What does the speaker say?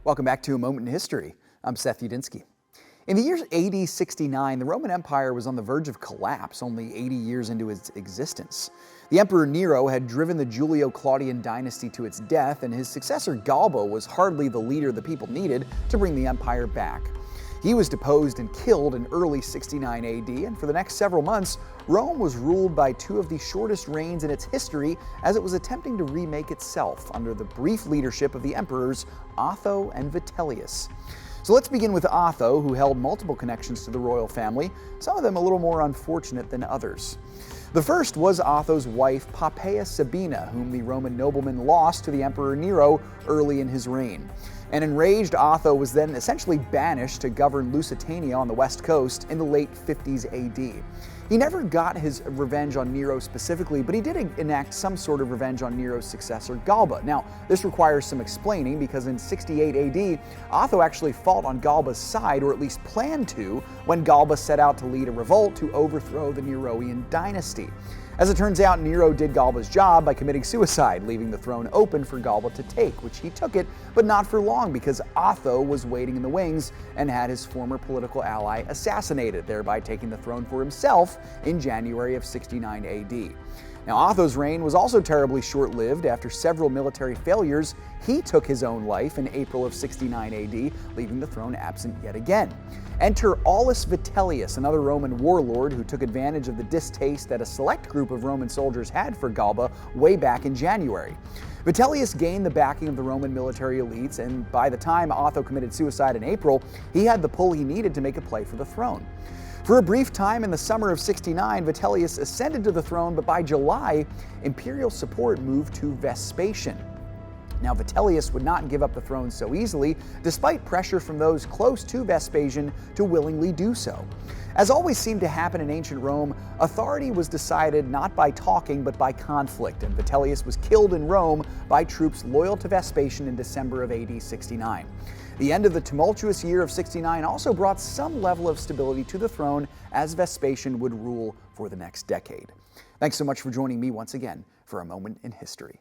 Welcome back to A Moment in History. I'm Seth Udinsky. In the year AD 69, the Roman Empire was on the verge of collapse, only 80 years into its existence. The Emperor Nero had driven the Julio-Claudian dynasty to its death, and his successor Galba was hardly the leader the people needed to bring the empire back. He was deposed and killed in early 69 AD, and for the next several months, Rome was ruled by two of the shortest reigns in its history as it was attempting to remake itself under the brief leadership of the emperors Otho and Vitellius. So let's begin with Otho, who held multiple connections to the royal family, some of them a little more unfortunate than others. The first was Otho's wife Poppaea Sabina, whom the Roman nobleman lost to the Emperor Nero early in his reign. An enraged Otho was then essentially banished to govern Lusitania on the west coast in the late 50s AD. He never got his revenge on Nero specifically, but he did enact some sort of revenge on Nero's successor Galba. Now, this requires some explaining because in 68 AD, Otho actually fought on Galba's side, or at least planned to, when Galba set out to lead a revolt to overthrow the Neroian dynasty. As it turns out, Nero did Galba's job by committing suicide, leaving the throne open for Galba to take, which he took it, but not for long because Otho was waiting in the wings and had his former political ally assassinated, thereby taking the throne for himself in January of 69 AD. Now, Otho's reign was also terribly short-lived. After several military failures, he took his own life in April of 69 AD, leaving the throne absent yet again. Enter Aulus Vitellius, another Roman warlord who took advantage of the distaste that a select group of Roman soldiers had for Galba way back in January. Vitellius gained the backing of the Roman military elites, and by the time Otho committed suicide in April, he had the pull he needed to make a play for the throne. For a brief time in the summer of 69, Vitellius ascended to the throne, but by July, imperial support moved to Vespasian. Now, Vitellius would not give up the throne so easily, despite pressure from those close to Vespasian to willingly do so. As always seemed to happen in ancient Rome, authority was decided not by talking but by conflict, and Vitellius was killed in Rome by troops loyal to Vespasian in December of AD 69. The end of the tumultuous year of 69 also brought some level of stability to the throne, as Vespasian would rule for the next decade. Thanks so much for joining me once again for A Moment in History.